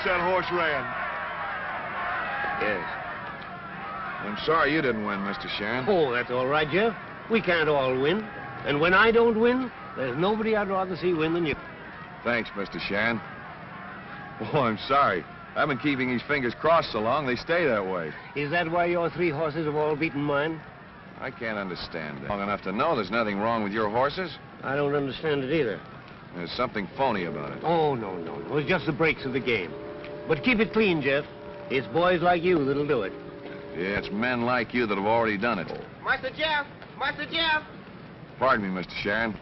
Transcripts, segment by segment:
that horse ran. Yes. I'm sorry you didn't win, Mr. Sharon. Oh, that's all right, Jeff. We can't all win. And when I don't win, there's nobody I'd rather see win than you. Thanks, Mr. Sharon. Oh, I'm sorry. I've been keeping these fingers crossed so long, they stay that way. Is that why your 3 horses have all beaten mine? I can't understand that. Long enough to know there's nothing wrong with your horses. I don't understand it either. There's something phony about it. Oh, no. It was just the breaks of the game. But keep it clean, Jeff. It's boys like you that'll do it. Yeah, it's men like you that have already done it. Master Jeff! Master Jeff! Pardon me, Mr. Sharon.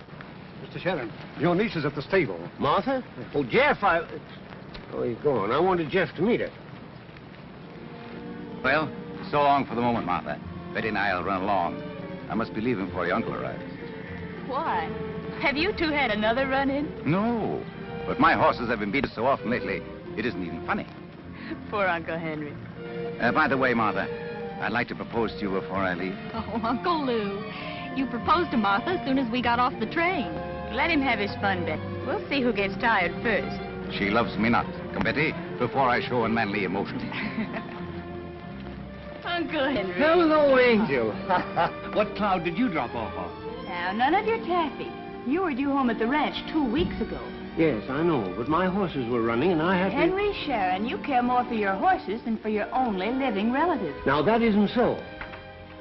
Mr. Sharon, your niece is at the stable. Martha? Oh, Jeff, Oh, he's gone. I wanted Jeff to meet her. Well, so long for the moment, Martha. Betty and I'll run along. I must be leaving before your uncle arrives. Why? Have you two had another run-in? No, but my horses have been beaten so often lately, it isn't even funny. Poor Uncle Henry. By the way, Martha, I'd like to propose to you before I leave. Oh, Uncle Lou. You proposed to Martha as soon as we got off the train. Let him have his fun, Betty. We'll see who gets tired first. She loves me not. Come, Betty, before I show unmanly emotion. Uncle Henry. Hello, Angel. What cloud did you drop off on? Now, none of your taffy. You were due home at the ranch 2 weeks ago. Yes, I know, but my horses were running and I had to... Henry Sharon, you care more for your horses than for your only living relative. Now, that isn't so.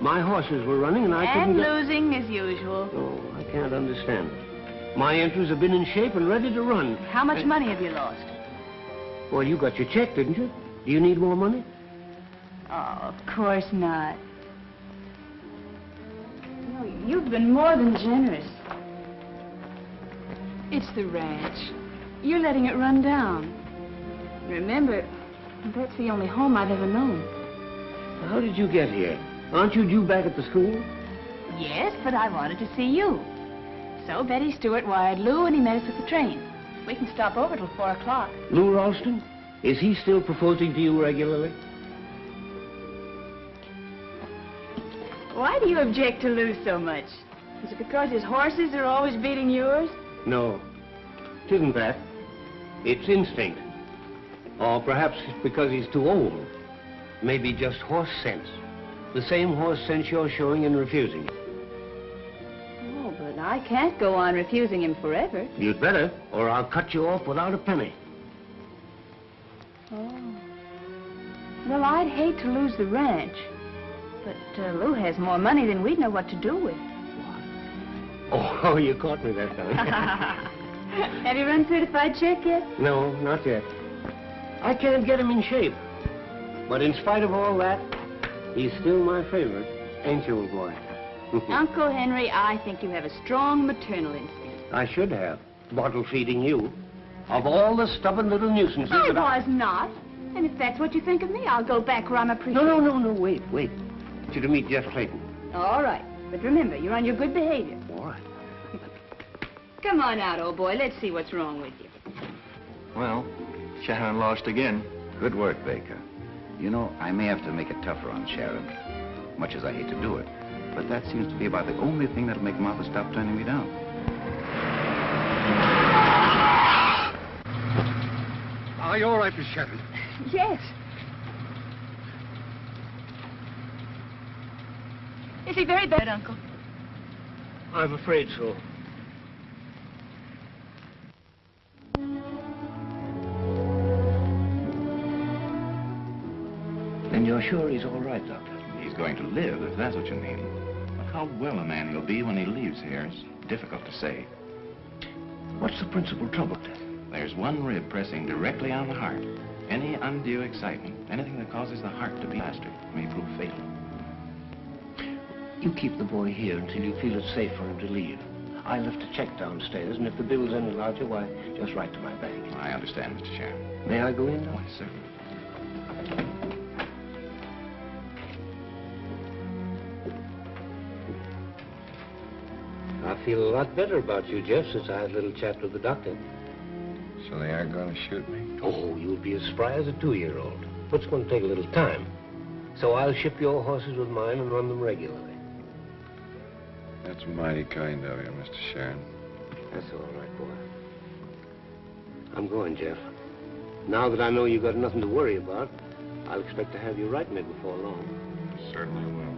My horses were running and I couldn't... And losing as usual. Oh, I can't understand it. My entries have been in shape and ready to run. How much money have you lost? Well, you got your check, didn't you? Do you need more money? Oh, of course not. No, you've been more than generous. It's the ranch. You're letting it run down. Remember, that's the only home I've ever known. How did you get here? Aren't you due back at the school? Yes, but I wanted to see you. So Betty Stewart wired Lou and he met us at the train. We can stop over till 4 o'clock. Lou Ralston? Is he still proposing to you regularly? Why do you object to Lou so much? Is it because his horses are always beating yours? No, it isn't that. It's instinct. Or perhaps it's because he's too old. Maybe just horse sense. The same horse sense you're showing in refusing him. Oh, but I can't go on refusing him forever. You'd better, or I'll cut you off without a penny. Oh. Well, I'd hate to lose the ranch. But Lou has more money than we'd know what to do with. Oh, you caught me that time. Have you run certified check yet? No, not yet. I can't get him in shape. But in spite of all that, he's still my favorite, ain't you, old boy? Uncle Henry, I think you have a strong maternal instinct. I should have. Bottle feeding you. Of all the stubborn little nuisances I that was not. And if that's what you think of me, I'll go back where I'm appreciated. No, wait. I want you to meet Jeff Clayton. All right. But remember, you're on your good behavior. All right. Come on out, old boy. Let's see what's wrong with you. Well, Sharon lost again. Good work, Baker. You know, I may have to make it tougher on Sharon, much as I hate to do it. But that seems to be about the only thing that'll make Martha stop turning me down. Are you all right, Miss Sharon? Yes. Is he very bad, Uncle? I'm afraid so. Then you're sure he's all right, Doctor? He's going to live, if that's what you mean. But how well a man will be when he leaves here is difficult to say. What's the principal trouble, then? There's one rib pressing directly on the heart. Any undue excitement, anything that causes the heart to beat faster, may prove fatal. You keep the boy here until you feel it's safe for him to leave. I left a check downstairs, and if the bill's any larger, why, just write to my bank. I understand, Mr. Sharon. May I go in now? Why, certainly. I feel a lot better about you, Jeff, since I had a little chat with the doctor. So they aren't going to shoot me? Oh, you'll be as spry as a 2-year-old. But it's going to take a little time. So I'll ship your horses with mine and run them regularly. That's mighty kind of you, Mr. Sharon. That's all right, boy. I'm going, Jeff. Now that I know you've got nothing to worry about, I'll expect to have you writing it before long. Certainly will.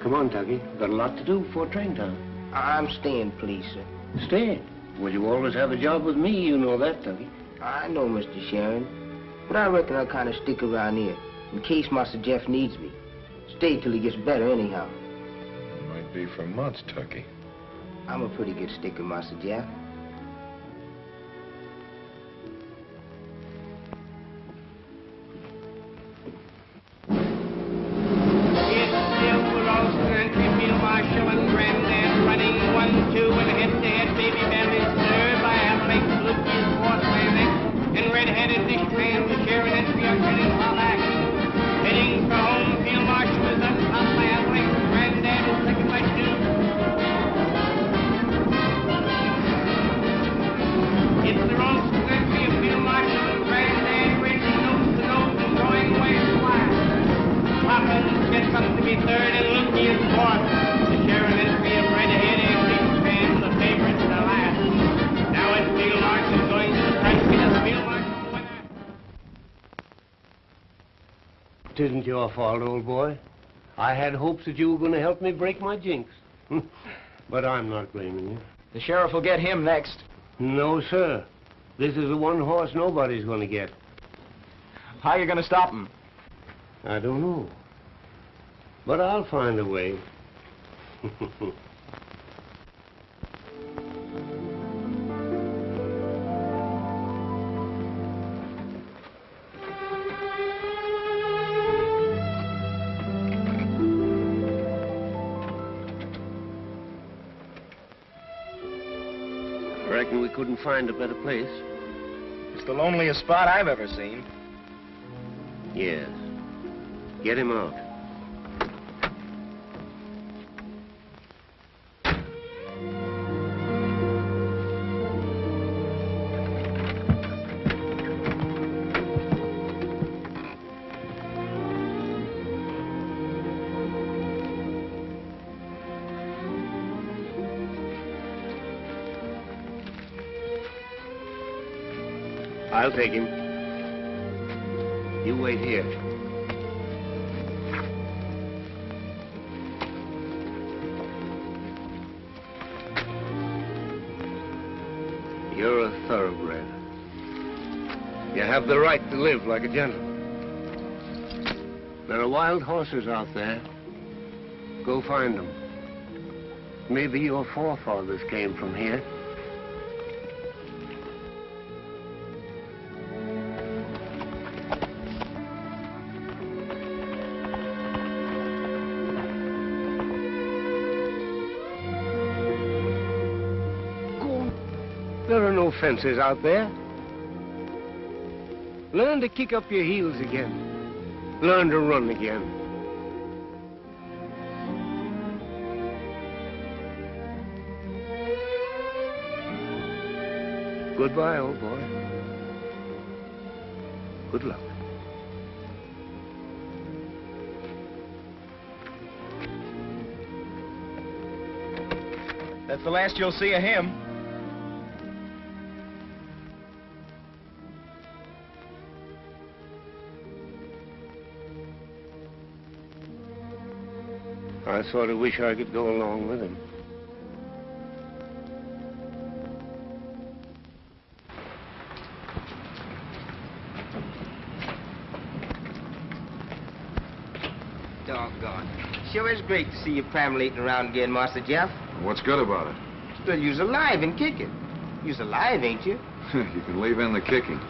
Come on, Tuggy. Got a lot to do before train time. I'm staying, please, sir. Stay. Well, you always have a job with me, you know that, Tuggy. I know, Mr. Sharon. But I reckon I'll kind of stick around here in case Master Jeff needs me. Stay till he gets better anyhow. Might be for months, Tucky. I'm a pretty good sticker, Master Jeff. Marshal and Granddad running 1-2 and head-to-head baby bellies served by Avalanche, Lucas, Fort Atlantic, and red-headed dishpan with Sharon and Fiochet and Harlack. Heading for home, Field Marshal is up top by Avalanche, Granddad is second by 2. It's the wrong entry of Field Marshal and Granddad racing nose to nose and going away wide. Poppins gets up to be third and Lukey is fourth. Sharon entry of red-headed dishpan, the favorite to last. Now it's Field Marshal going to the front. Field Marshal winner. It isn't your fault, old boy. I had hopes that you were going to help me break my jinx. But I'm not blaming you. The sheriff will get him next. No, sir. This is the one horse nobody's going to get. How are you going to stop him? I don't know. But I'll find a way. I reckon we couldn't find a better place. It's the loneliest spot I've ever seen. Yes. Get him out. I'll take him. You wait here. You're a thoroughbred. You have the right to live like a gentleman. There are wild horses out there. Go find them. Maybe your forefathers came from here. There are no fences out there. Learn to kick up your heels again. Learn to run again. Goodbye, old boy. Good luck. That's the last you'll see of him. I sort of wish I could go along with him. Doggone. Sure is great to see you perambulating around again, Master Jeff. What's good about it? Still, you's alive and kicking. You's alive, ain't you? You can leave in the kicking.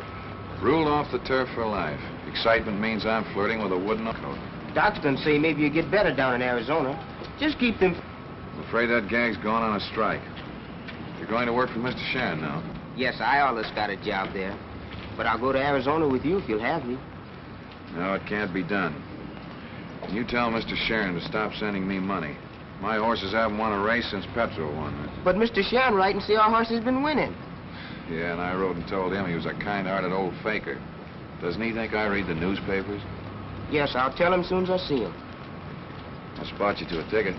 Ruled off the turf for life. Excitement means I'm flirting with a wooden coat. Doc's done say maybe you get better down in Arizona. Just keep them... I'm afraid that gang's gone on a strike. You're going to work for Mr. Shan now. Yes, I always got a job there. But I'll go to Arizona with you if you'll have me. No, it can't be done. Can you tell Mr. Sharon to stop sending me money? My horses haven't won a race since Petro won it. But Mr. Sharon write and say our horse has been winning. Yeah, and I wrote and told him he was a kind-hearted old faker. Doesn't he think I read the newspapers? Yes, I'll tell him as soon as I see him. I'll spot you to a ticket.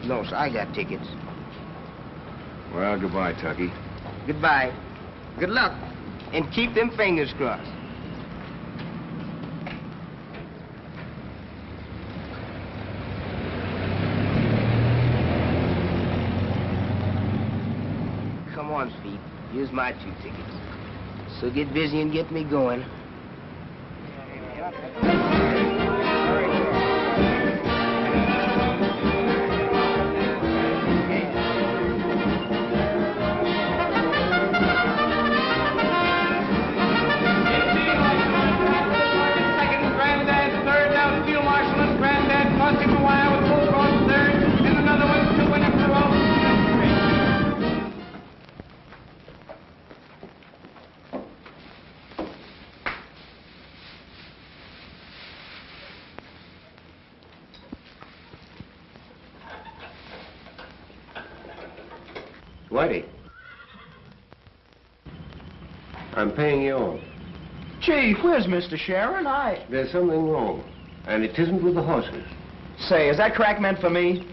No, sir, I got tickets. Well, goodbye, Tucky. Goodbye. Good luck. And keep them fingers crossed. Come on, Speed. Here's my 2 tickets. So get busy and get me going. Whitey, I'm paying you off. Gee, where's Mr. Sharon? There's something wrong, and it isn't with the horses. Say, is that crack meant for me?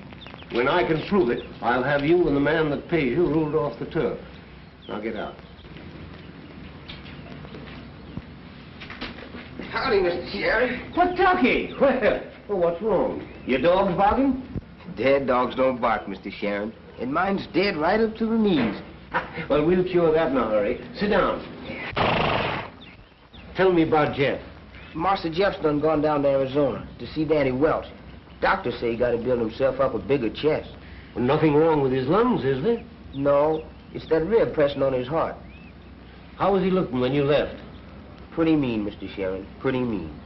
When I can prove it, I'll have you and the man that pays you ruled off the turf. Now get out. Howdy, Mr. Sharon. What, Ducky? Well, what's wrong? Your dog's barking? Dead dogs don't bark, Mr. Sharon. And mine's dead right up to the knees. Well, we'll cure that in a hurry. Sit down. Tell me about Jeff. Master Jeff's done gone down to Arizona to see Danny Welch. Doctors say he got to build himself up a bigger chest. Well, nothing wrong with his lungs, is there? No, it's that rib pressing on his heart. How was he looking when you left? Pretty mean, Mr. Sharon, pretty mean.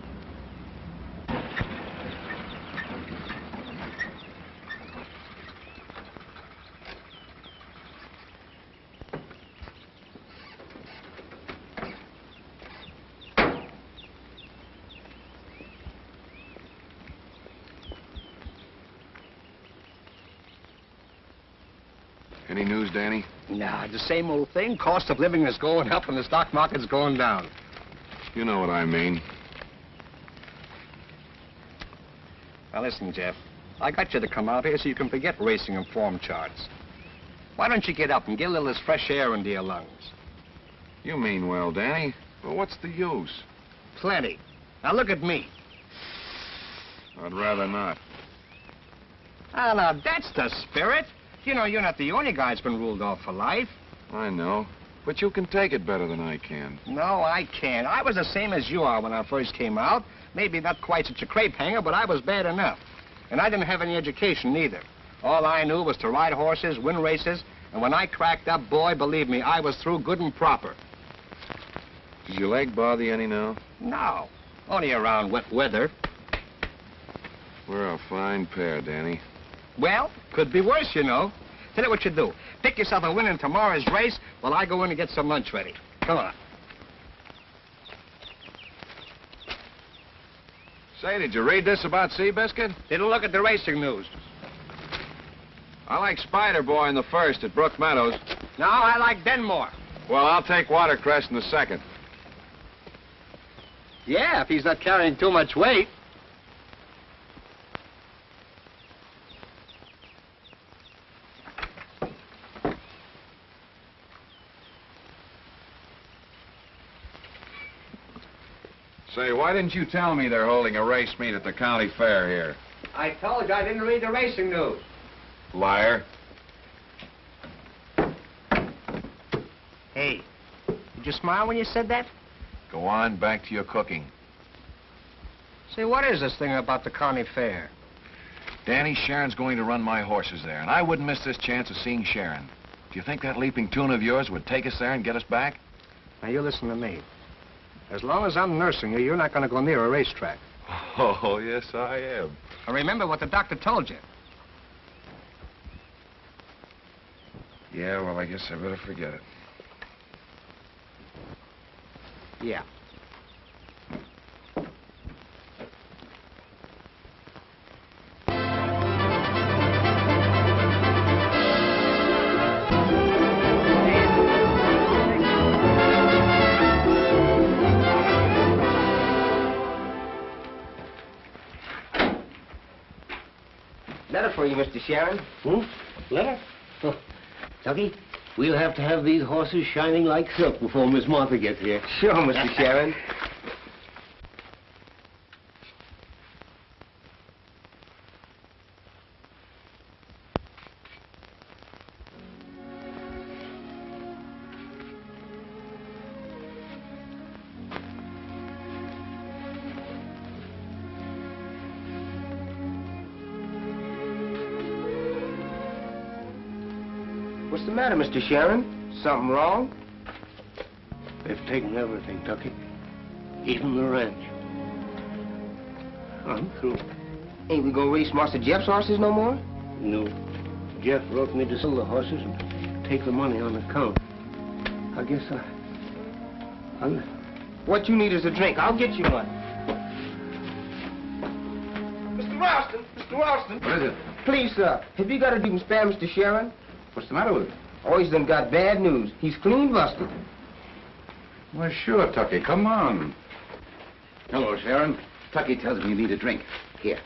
Any news, Danny? Nah, the same old thing. Cost of living is going up and the stock market's going down. You know what I mean. Now, listen, Jeff. I got you to come out here so you can forget racing and form charts. Why don't you get up and get a little of this fresh air into your lungs? You mean well, Danny. But what's the use? Plenty. Now, look at me. I'd rather not. Ah, now, that's the spirit. You know, you're not the only guy that's been ruled off for life. I know. But you can take it better than I can. No, I can't. I was the same as you are when I first came out. Maybe not quite such a crepe hanger, but I was bad enough. And I didn't have any education either. All I knew was to ride horses, win races, and when I cracked up, boy, believe me, I was through good and proper. Does your leg bother you any now? No, only around wet weather. We're a fine pair, Danny. Well, could be worse, you know. Tell you what you do. Pick yourself a win in tomorrow's race while I go in and get some lunch ready. Come on. Say, did you read this about Seabiscuit? Didn't look at the racing news. I like Spider Boy in the first at Brook Meadows. No, I like Denmore. Well, I'll take Watercress in the second. Yeah, if he's not carrying too much weight. Say, why didn't you tell me they're holding a race meet at the county fair here? I told you I didn't read the racing news. Liar. Hey, did you smile when you said that? Go on, back to your cooking. Say, what is this thing about the county fair? Danny, Sharon's going to run my horses there, and I wouldn't miss this chance of seeing Sharon. Do you think that leaping tune of yours would take us there and get us back? Now, you listen to me. As long as I'm nursing you, you're not going to go near a racetrack. Oh, yes, I am. And remember what the doctor told you. Yeah, well, I guess I better forget it. Yeah. Letter for you, Mr. Sharon. Letter? Oh, Dougie, We'll have to have these horses shining like silk before Miss Martha gets here. Sure, Mr. Sharon. What's the matter, Mr. Sharon? Something wrong? They've taken everything, Tucky. Even the ranch. I'm through. Ain't we gonna race Master Jeff's horses no more? No. Jeff wrote me to sell the horses and take the money on account. I guess I'll... What you need is a drink. I'll get you one. Mr. Ralston! Mr. Ralston! What is it? Please, sir, have you got a drink spare Mr. Sharon? What's the matter with it? Oh, he's done got bad news. He's clean busted. Well, sure, Tucky. Come on. Hello, Sharon. Tucky tells me you need a drink. Here,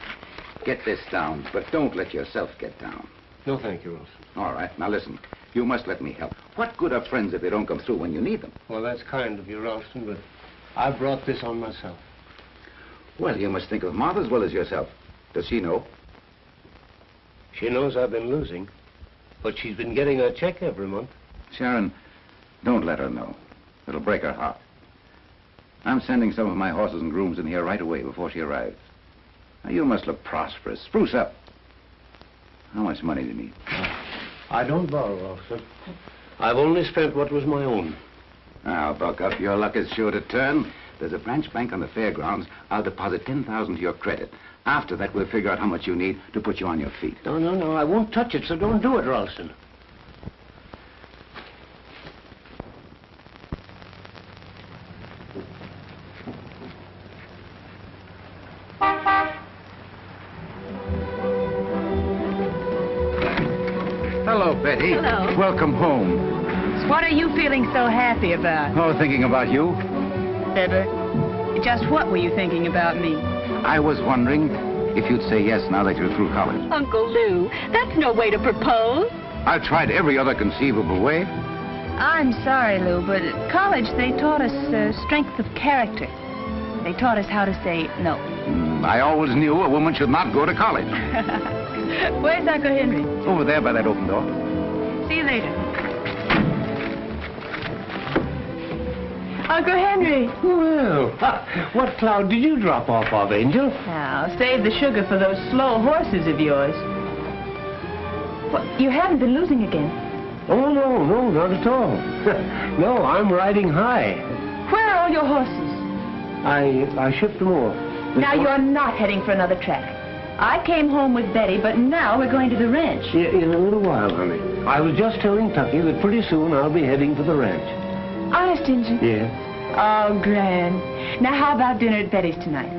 get this down, but don't let yourself get down. No, thank you, Ralston. All right, now listen. You must let me help. What good are friends if they don't come through when you need them? Well, that's kind of you, Ralston, but I brought this on myself. Well, you must think of Martha as well as yourself. Does she know? She knows I've been losing, but she's been getting a check every month. Sharon, don't let her know. It'll break her heart. I'm sending some of my horses and grooms in here right away before she arrives. Now, you must look prosperous. Spruce up. How much money do you need? I don't borrow, Ralston. I've only spent what was my own. Now, buck up. Your luck is sure to turn. There's a branch bank on the fairgrounds. I'll deposit $10,000 to your credit. After that, we'll figure out how much you need to put you on your feet. No, I won't touch it, so don't do it, Ralston. Hello, Betty. Hello. Welcome home. What are you feeling so happy about? Oh, thinking about you. Ever? Just what were you thinking about me? I was wondering if you'd say yes now that you're through college. Uncle Lou, that's no way to propose. I've tried every other conceivable way. I'm sorry, Lou, but at college they taught us strength of character. They taught us how to say no. I always knew a woman should not go to college. Where's Uncle Henry? Over there by that open door. See you later. Uncle Henry. Well, what cloud did you drop off of, Angel? Now, save the sugar for those slow horses of yours. What, you haven't been losing again? Oh, no, not at all. No, I'm riding high. Where are all your horses? I shipped them off. Now you're not heading for another track. I came home with Betty, but now we're going to the ranch. Yeah, in a little while, honey. I was just telling Tucky that pretty soon I'll be heading for the ranch. Honest, Injun? Yeah. Oh, grand. Now, how about dinner at Betty's tonight?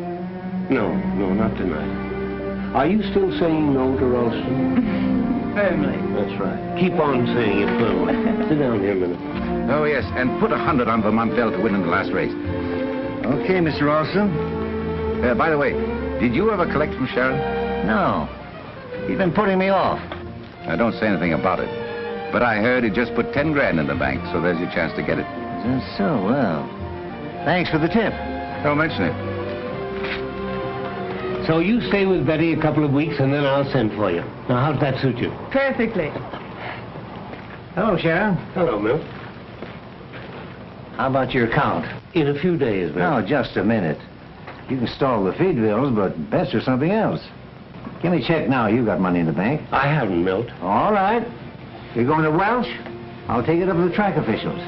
No, not tonight. Are you still saying no to Ralston? Firmly. That's right. Keep on saying it firmly. Sit down here a minute. Oh, yes, and put 100 on Vermontel to win in the last race. Okay, Mr. Ralston. By the way, did you ever collect from Sharon? No. He's been putting me off. Now, don't say anything about it. But I heard he just put 10 grand in the bank, so there's your chance to get it. That's so, well. Thanks for the tip. Don't mention it. So you stay with Betty a couple of weeks, and then I'll send for you. Now, how's that suit you? Perfectly. Hello, Sharon. Hello, Milt. How about your account? In a few days, Milt. No, just a minute. You can stall the feed bills, but best or something else. Give me a check now. You got money in the bank. I haven't, Milt. All right. You're going to Welsh? I'll take it up with the track officials.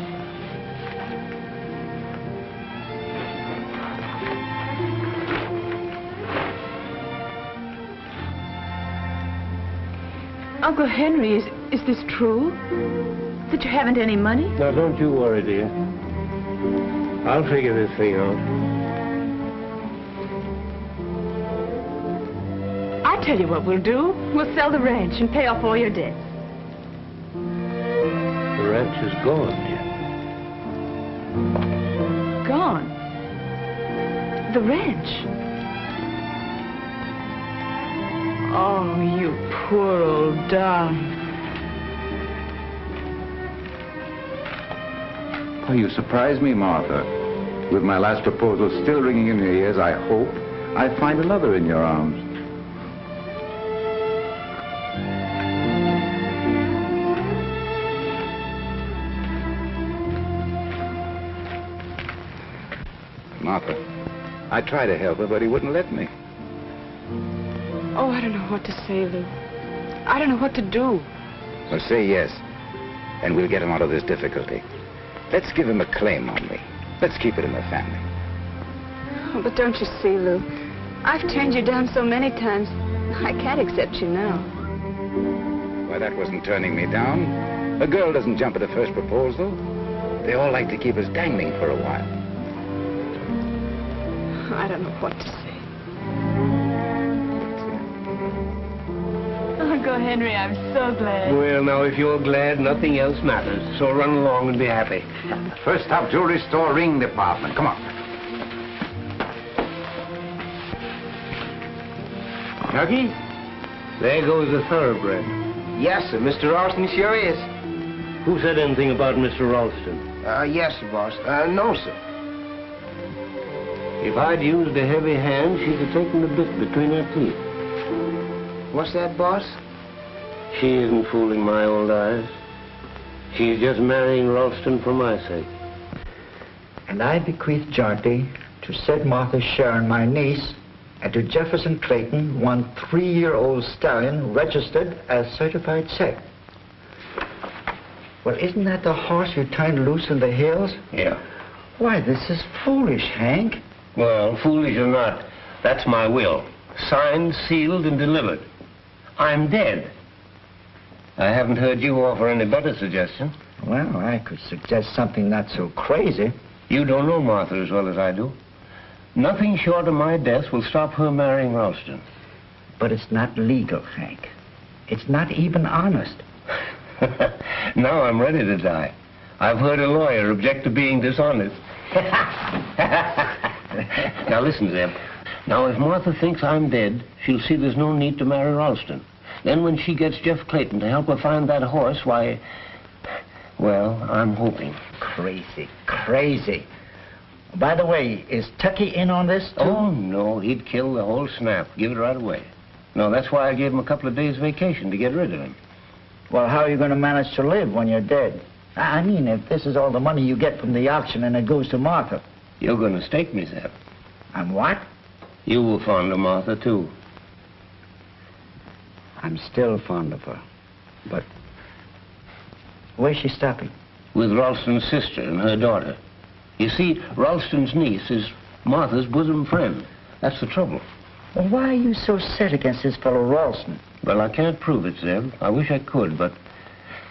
Uncle Henry, is this true? That you haven't any money? Now, don't you worry, dear. I'll figure this thing out. I tell you what we'll do. We'll sell the ranch and pay off all your debts. The ranch is gone, dear. Gone? The ranch? Oh, you poor old darling. Oh, you surprise me, Martha. With my last proposal still ringing in your ears, I hope I find another in your arms. Martha, I tried to help her, but he wouldn't let me. Oh, I don't know what to say, Lou. I don't know what to do. Well, say yes, and we'll get him out of this difficulty. Let's give him a claim on me. Let's keep it in the family. Oh, but don't you see, Lou? I've turned you down so many times, I can't accept you now. Why, that wasn't turning me down. A girl doesn't jump at the first proposal. They all like to keep us dangling for a while. I don't know what to say. Oh, go, Henry, I'm so glad. Well, now, if you're glad, nothing else matters. So run along and be happy. First stop, jewelry store, ring department. Come on. Tucky, there goes the thoroughbred. Yes, sir. Mr. Ralston sure is. Who said anything about Mr. Ralston? Yes, sir, boss. No, sir. If I'd used a heavy hand, she'd have taken the bit between her teeth. What's that, boss? She isn't fooling my old eyes. She's just marrying Ralston for my sake. And I bequeath Jaunty to said Martha Sharon, my niece, and to Jefferson Clayton, one 3-year-old stallion registered as certified sec. Well, isn't that the horse you turned loose in the hills? Yeah. Why, this is foolish, Hank. Well, foolish or not, that's my will. Signed, sealed, and delivered. I'm dead. I haven't heard you offer any better suggestion. Well, I could suggest something not so crazy. You don't know Martha as well as I do. Nothing short of my death will stop her marrying Ralston. But it's not legal, Hank. It's not even honest. Now I'm ready to die. I've heard a lawyer object to being dishonest. Now listen, Zeb. Now, if Martha thinks I'm dead, she'll see there's no need to marry Ralston. Then when she gets Jeff Clayton to help her find that horse, why, well, I'm hoping. Crazy, crazy. By the way, is Tucky in on this, too? Oh, no, he'd kill the whole snap, give it right away. No, that's why I gave him a couple of days' vacation, to get rid of him. Well, how are you going to manage to live when you're dead? I mean, if this is all the money you get from the auction and it goes to Martha. You're going to stake me, Zeb. I'm what? You were fond of Martha, too. I'm still fond of her. But where's she stopping? With Ralston's sister and her daughter. You see, Ralston's niece is Martha's bosom friend. That's the trouble. Well, why are you so set against this fellow Ralston? Well, I can't prove it, Zeb. I wish I could, but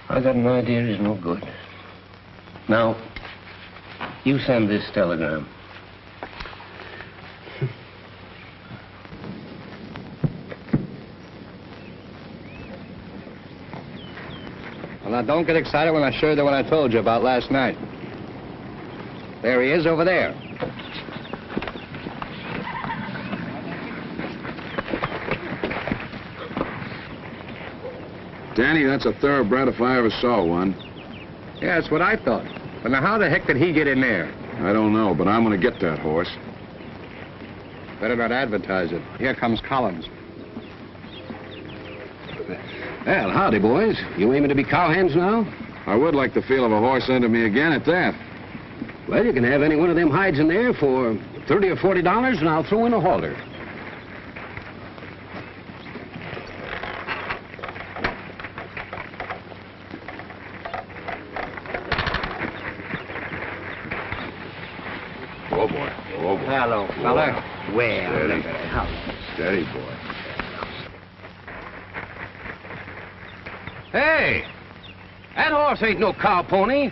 I got an idea he's no good. Now, you send this telegram. Well, now, don't get excited when I show you the one I told you about last night. There he is over there. Danny, that's a thoroughbred if I ever saw one. Yeah, that's what I thought. But now, how the heck did he get in there? I don't know, but I'm going to get that horse. Better not advertise it. Here comes Collins. Well, howdy, boys. You aiming to be cowhands now? I would like the feel of a horse under me again at that. Well, you can have any one of them hides in there for $30 or $40, and I'll throw in a halter. Oh, boy. Oh, boy. Hello, fella. Well, Steady. look at it. How? Steady, boy. Hey! That horse ain't no cow pony.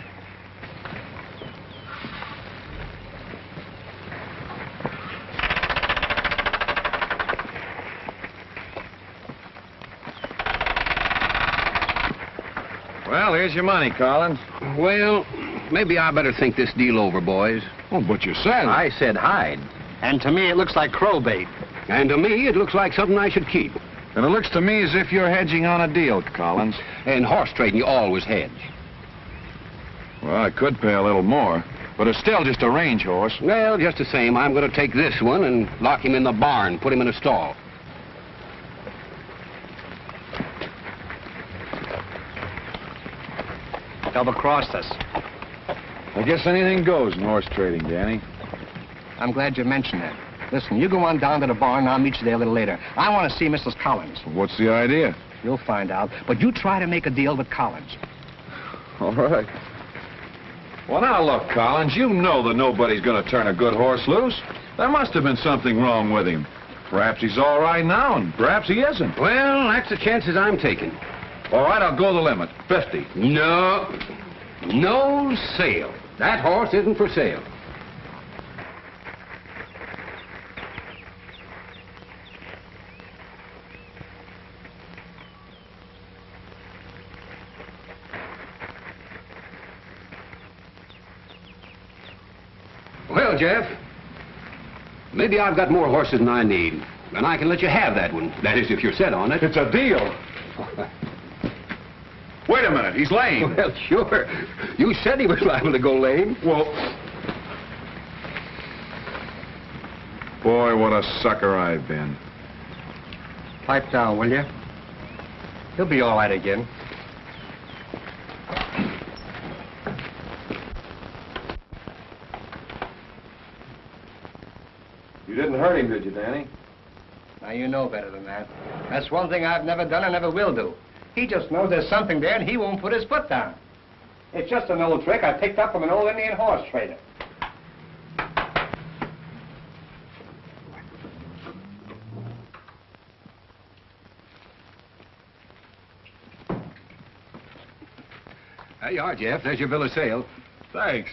Well, here's your money, Collins. Well, maybe I better think this deal over, boys. Oh, but you said... I said hide. And to me, it looks like crow bait. And to me, it looks like something I should keep. And it looks to me as if you're hedging on a deal, Collins. In horse trading, you always hedge. Well, I could pay a little more, but it's still just a range horse. Well, just the same, I'm going to take this one and lock him in the barn, put him in a stall. Double-crossed us. I guess anything goes in horse trading, Danny. I'm glad you mentioned that. Listen, you go on down to the barn, and I'll meet you there a little later. I want to see Mrs. Collins. What's the idea? You'll find out. But you try to make a deal with Collins. All right. Well, now, look, Collins, you know that nobody's going to turn a good horse loose. There must have been something wrong with him. Perhaps he's all right now, and perhaps he isn't. Well, that's the chances I'm taking. All right, I'll go the limit. 50. No. No sale. That horse isn't for sale. Well, Jeff, maybe I've got more horses than I need, and I can let you have that one. That is, if you're set on it. It's a deal. Wait a minute, he's lame. Well, sure. You said he was liable to go lame. Well... Boy, what a sucker I've been. Pipe down, will you? He'll be all right again. You didn't hurt him, did you, Danny? Now, you know better than that. That's one thing I've never done and never will do. He just knows there's something there, and he won't put his foot down. It's just an old trick I picked up from an old Indian horse trader. There you are, Jeff. There's your bill of sale. Thanks.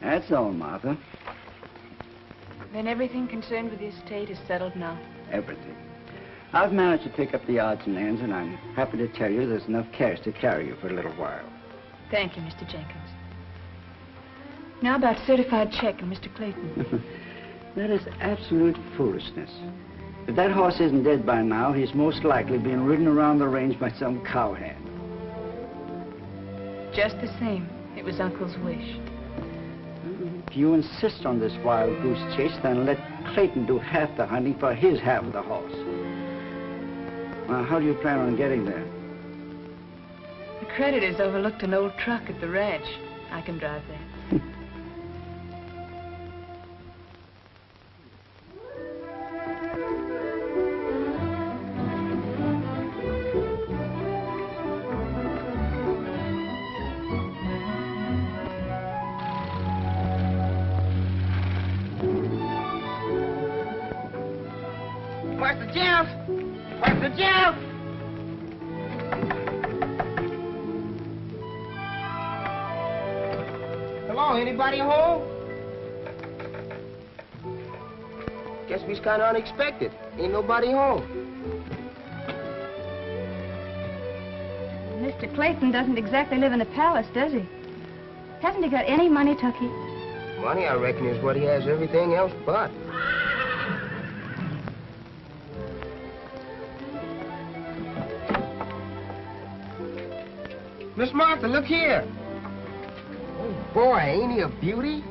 That's all, Martha. Then everything concerned with the estate is settled now? Everything. I've managed to pick up the odds and ends, and I'm happy to tell you there's enough cash to carry you for a little while. Thank you, Mr. Jenkins. Now about certified check and Mr. Clayton. That is absolute foolishness. If that horse isn't dead by now, he's most likely being ridden around the range by some cowhand. Just the same, it was Uncle's wish. If you insist on this wild goose chase, then let Clayton do half the hunting for his half of the horse. Now, how do you plan on getting there? The creditors overlooked an old truck at the ranch. I can drive there. Master Jeff! Master Jeff! Hello, anybody home? Guess we's kind of unexpected. Ain't nobody home. Mr. Clayton doesn't exactly live in a palace, does he? Hasn't he got any money, Tucky? Money, I reckon, is what he has everything else but. Miss Martha, look here. Oh, boy, ain't he a beauty?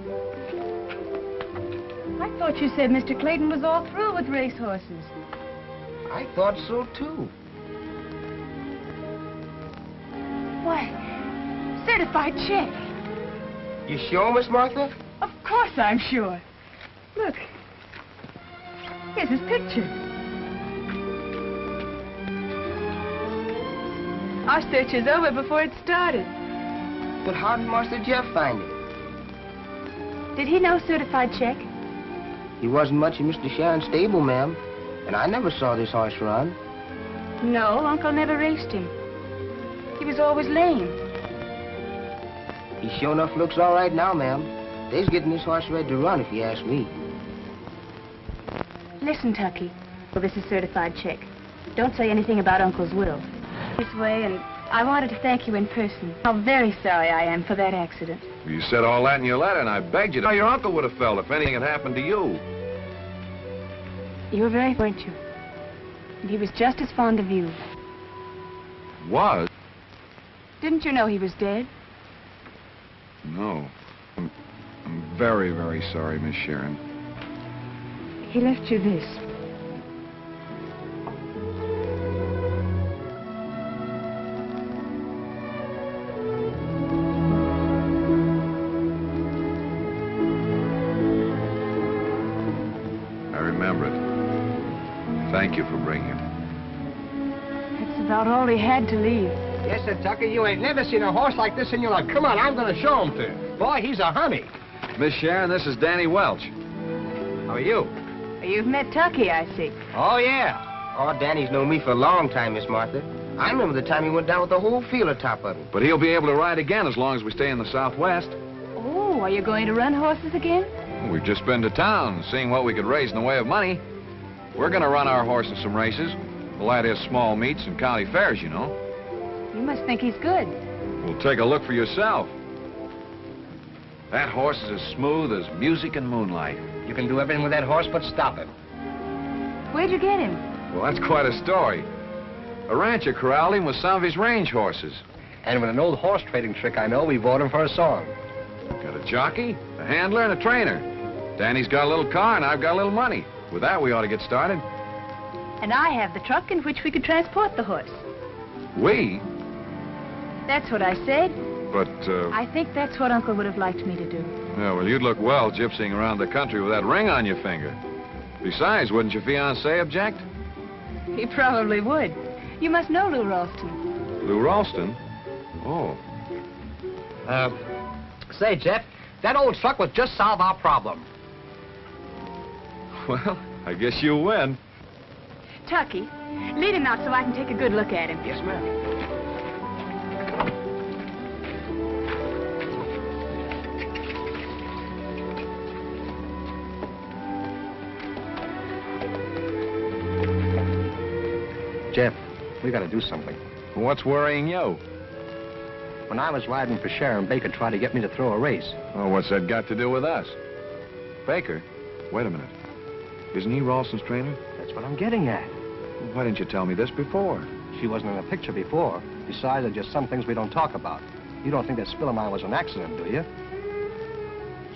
I thought you said Mr. Clayton was all through with racehorses. I thought so, too. Why, certified check. You sure, Miss Martha? Of course I'm sure. Look, here's his picture. Our search is over before it started. But how did Master Jeff find it? Did he know certified check? He wasn't much in Mr. Sharon's stable, ma'am. And I never saw this horse run. No, Uncle never raced him. He was always lame. He sure enough looks all right now, ma'am. They's getting this horse ready to run, if you ask me. Listen, Tucky. Well, this is certified check. Don't say anything about Uncle's will. This way, and I wanted to thank you in person. How very sorry I am for that accident. You said all that in your letter, and I begged you to. How your uncle would have felt if anything had happened to you. You were very, weren't you? And he was just as fond of you. Was? Didn't you know he was dead? No. I'm very, very sorry, Miss Sharon. He left you this. I remember it. Thank you for bringing it. That's about all he had to leave. Yes, sir, Tucker, you ain't never seen a horse like this in your life. Come on, I'm going to show him to you. Boy, he's a honey. Miss Sharon, this is Danny Welch. How are you? You've met Tucky, I see. Oh, yeah. Oh, Danny's known me for a long time, Miss Martha. I remember the time he went down with the whole field atop of him. But he'll be able to ride again as long as we stay in the Southwest. Oh, are you going to run horses again? We've just been to town, seeing what we could raise in the way of money. We're going to run our horse in some races. Well, that is small meets and county fairs, you know. You must think he's good. Well, take a look for yourself. That horse is as smooth as music and moonlight. You can do everything with that horse but stop him. Where'd you get him? Well, that's quite a story. A rancher corralled him with some of his range horses. And with an old horse trading trick I know, we bought him for a song. Got a jockey, a handler, and a trainer. Danny's got a little car, and I've got a little money. With that, we ought to get started. And I have the truck in which we could transport the horse. We? That's what I said. But, I think that's what Uncle would have liked me to do. Yeah, well, you'd look well gypsying around the country with that ring on your finger. Besides, wouldn't your fiancé object? He probably would. You must know Lou Ralston. Lou Ralston? Oh. Say, Jeff, that old truck would just solve our problem. Well, I guess you win. Tucky, lead him out so I can take a good look at him. Yes, ma'am. Jeff, we got to do something. What's worrying you? When I was riding for Sharon, Baker tried to get me to throw a race. Oh, what's that got to do with us? Baker? Wait a minute. Isn't he Ralston's trainer? That's what I'm getting at. Well, why didn't you tell me this before? She wasn't in the picture before. Besides, there's just some things we don't talk about. You don't think that spill of mine was an accident, do you?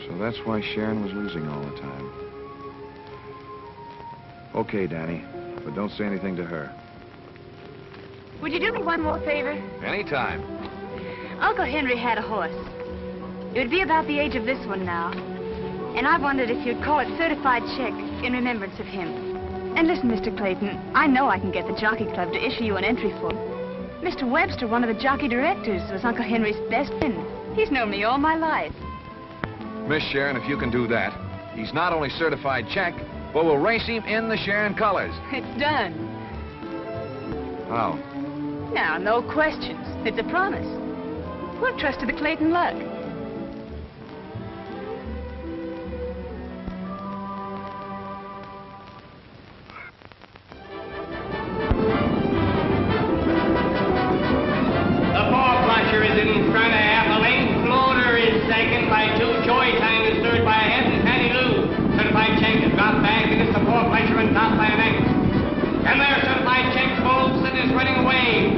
So that's why Sharon was losing all the time. Okay, Danny, but don't say anything to her. Would you do me one more favor? Anytime. Uncle Henry had a horse. It would be about the age of this one now. And I wondered if you'd call it certified check in remembrance of him. And listen, Mr. Clayton, I know I can get the Jockey Club to issue you an entry form. Mr. Webster, one of the jockey directors, was Uncle Henry's best friend. He's known me all my life. Miss Sharon, if you can do that, he's not only certified check, but we'll race him in the Sharon colors. It's done. How? Now, no questions. It's a promise. We'll trust to the Clayton luck. The four-flusher is in front of half a length. Floater is second by 2. Joy Time is third by a head, and Patty Lou. Certified check is dropped back, and it's the four-flusher and top by an ankle. And their certified check bolts and is running away.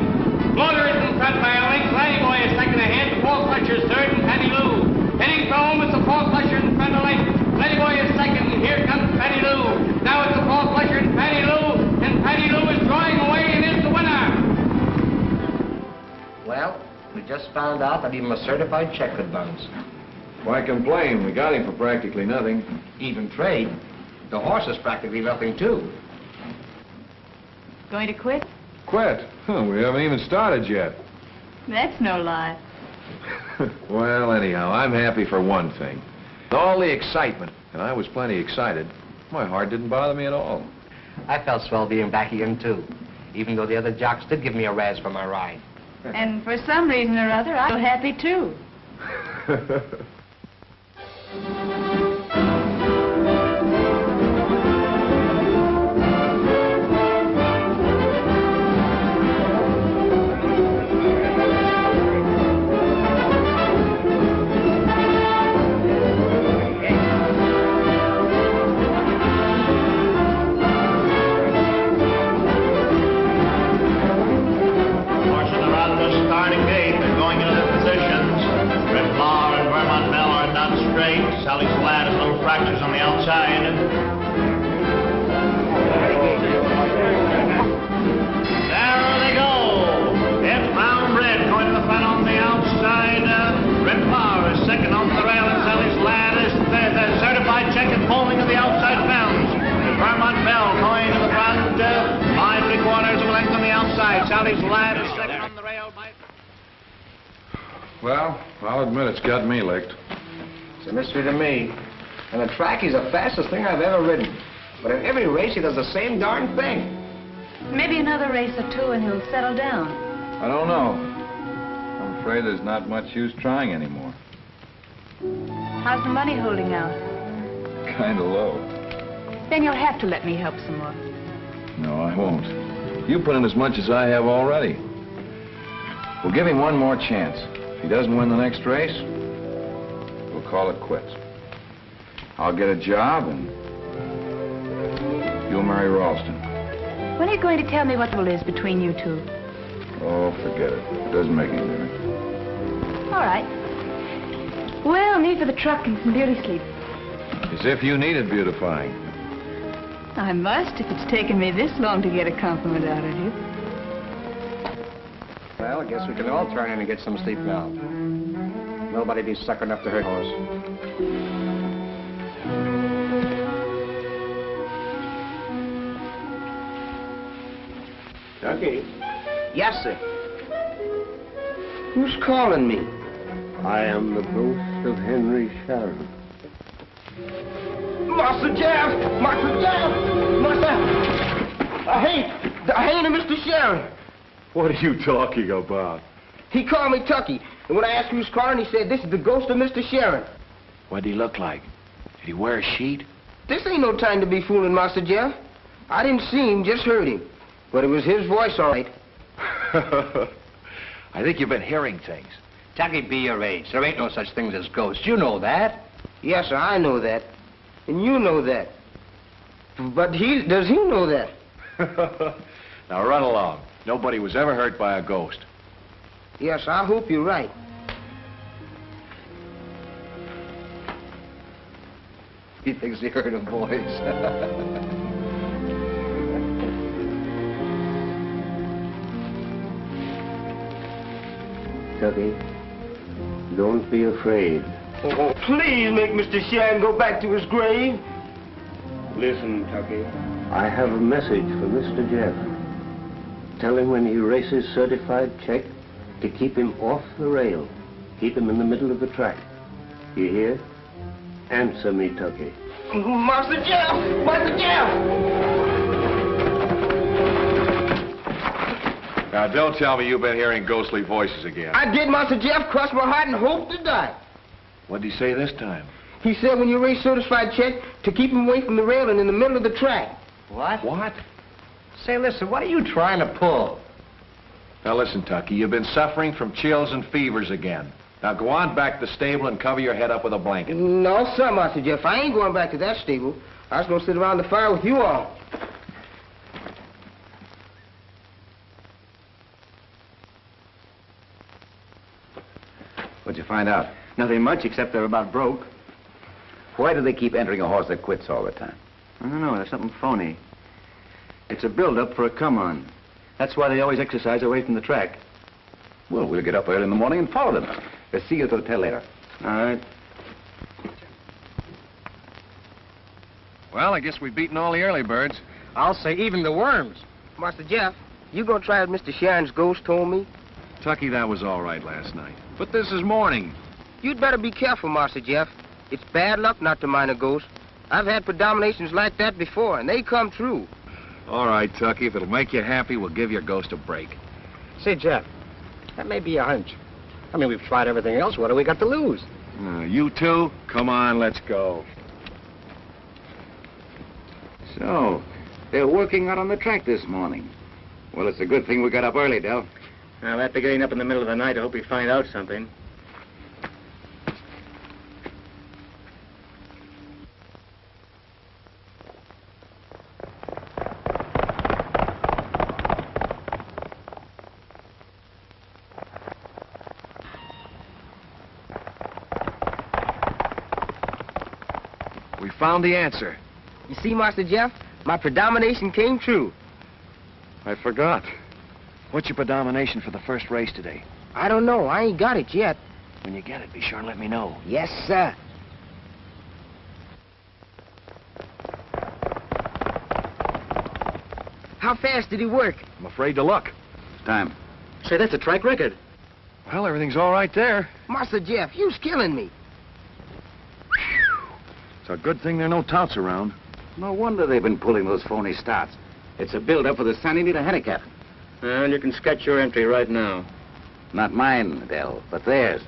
Floater is in front by a length. Laddie Boy is second ahead. The four-flusher is third, and Patty Lou. Heading for home, it's the four-flusher in front of length. Laddie Boy is second, and here comes Patty Lou. Now it's the four-flusher and Patty Lou, and Patty Lou is drawing away and is the winner. Well, we just found out that even a certified check could bounce. Why complain? We got him for practically nothing. Even trade. The horse is practically nothing, too. Going to quit? Quit? Huh, we haven't even started yet. That's no lie. Well, anyhow, I'm happy for one thing. All the excitement, and I was plenty excited, my heart didn't bother me at all. I felt swell being back again, too. Even though the other jocks did give me a razz for my ride. And for some reason or other, I'm happy, too. on the outside. There they go. It's Brown Red going to the front on the outside. Red Power is second on the rail, and Sally's Lad is third. The certified check is folding to the outside bounds. Vermont Bell going to the front. 5 3/4 of a length on the outside. Sally's Lad is second on the rail. Well, I'll admit it's got me licked. It's a mystery to me. And the track, he's the fastest thing I've ever ridden. But in every race, he does the same darn thing. Maybe another race or two and he'll settle down. I don't know. I'm afraid there's not much use trying anymore. How's the money holding out? Kind of low. Then you'll have to let me help some more. No, I won't. You put in as much as I have already. We'll give him one more chance. If he doesn't win the next race, we'll call it quits. I'll get a job and you'll marry Ralston. When are you going to tell me what the is between you two? Oh, forget it. It doesn't make any difference. All right. Well, need for the truck and some beauty sleep. As if you needed beautifying. I must, if it's taken me this long to get a compliment out of you. Well, I guess we can all turn in and get some sleep now. Nobody be sucking up to her horse. Okay. Yes, sir. Who's calling me? I am the ghost of Henry Sharon. Master Jeff! Master Jeff! Master! Hey, Mr. Sharon. What are you talking about? He called me Tucky, and when I asked who's calling, he said, this is the ghost of Mr. Sharon. What'd he look like? Did he wear a sheet? This ain't no time to be fooling, Master Jeff. I didn't see him, just heard him. But it was his voice, all right. I think you've been hearing things. Tucky, be your age. There ain't no such things as ghosts. You know that. Yes, sir, I know that. And you know that. But does he know that? Now run along. Nobody was ever hurt by a ghost. Yes, I hope you're right. He thinks he heard a voice. Tucky, don't be afraid. Oh, please make Mr. Sharon go back to his grave. Listen, Tucky. I have a message for Mr. Jeff. Tell him when he races certified check to keep him off the rail. Keep him in the middle of the track. You hear? Answer me, Tucky. Master Jeff! Master Jeff! Now, don't tell me you've been hearing ghostly voices again. I did, Master Jeff. Crossed my heart and hoped to die. What'd he say this time? He said when you race certified check to keep him away from the rail and in the middle of the track. What? What? Say, listen, what are you trying to pull? Now, listen, Tucky, you've been suffering from chills and fevers again. Now, go on back to the stable and cover your head up with a blanket. No, sir, Master Jeff. I ain't going back to that stable. I was going to sit around the fire with you all. What'd you find out? Nothing much, except they're about broke. Why do they keep entering a horse that quits all the time? I don't know, there's something phony. It's a build-up for a come-on. That's why they always exercise away from the track. Well, we'll get up early in the morning and follow them. We'll see you at the hotel later. All right. Well, I guess we've beaten all the early birds. I'll say even the worms. Master Jeff, you going to try what Mr. Sharon's ghost told me? Tucky, that was all right last night. But this is morning. You'd better be careful, Master Jeff. It's bad luck not to mind a ghost. I've had predominations like that before, and they come true. All right, Tucky, if it'll make you happy, we'll give your ghost a break. Say, Jeff, that may be a hunch. I mean, we've tried everything else. What do we got to lose? You two, come on, let's go. So, they're working out on the track this morning. Well, it's a good thing we got up early, Del. Now, after getting up in the middle of the night, I hope we find out something. We found the answer. You see, Master Jeff, my predomination came true. I forgot. What's your predomination for the first race today? I don't know. I ain't got it yet. When you get it, be sure and let me know. Yes, sir. How fast did he work? I'm afraid to look. Time. Say, that's a track record. Well, everything's all right there. Master Jeff, you's killing me. It's a good thing there are no touts around. No wonder they've been pulling those phony starts. It's a build-up for the Santa Anita handicap. And you can sketch your entry right now. Not mine, Adele, but theirs.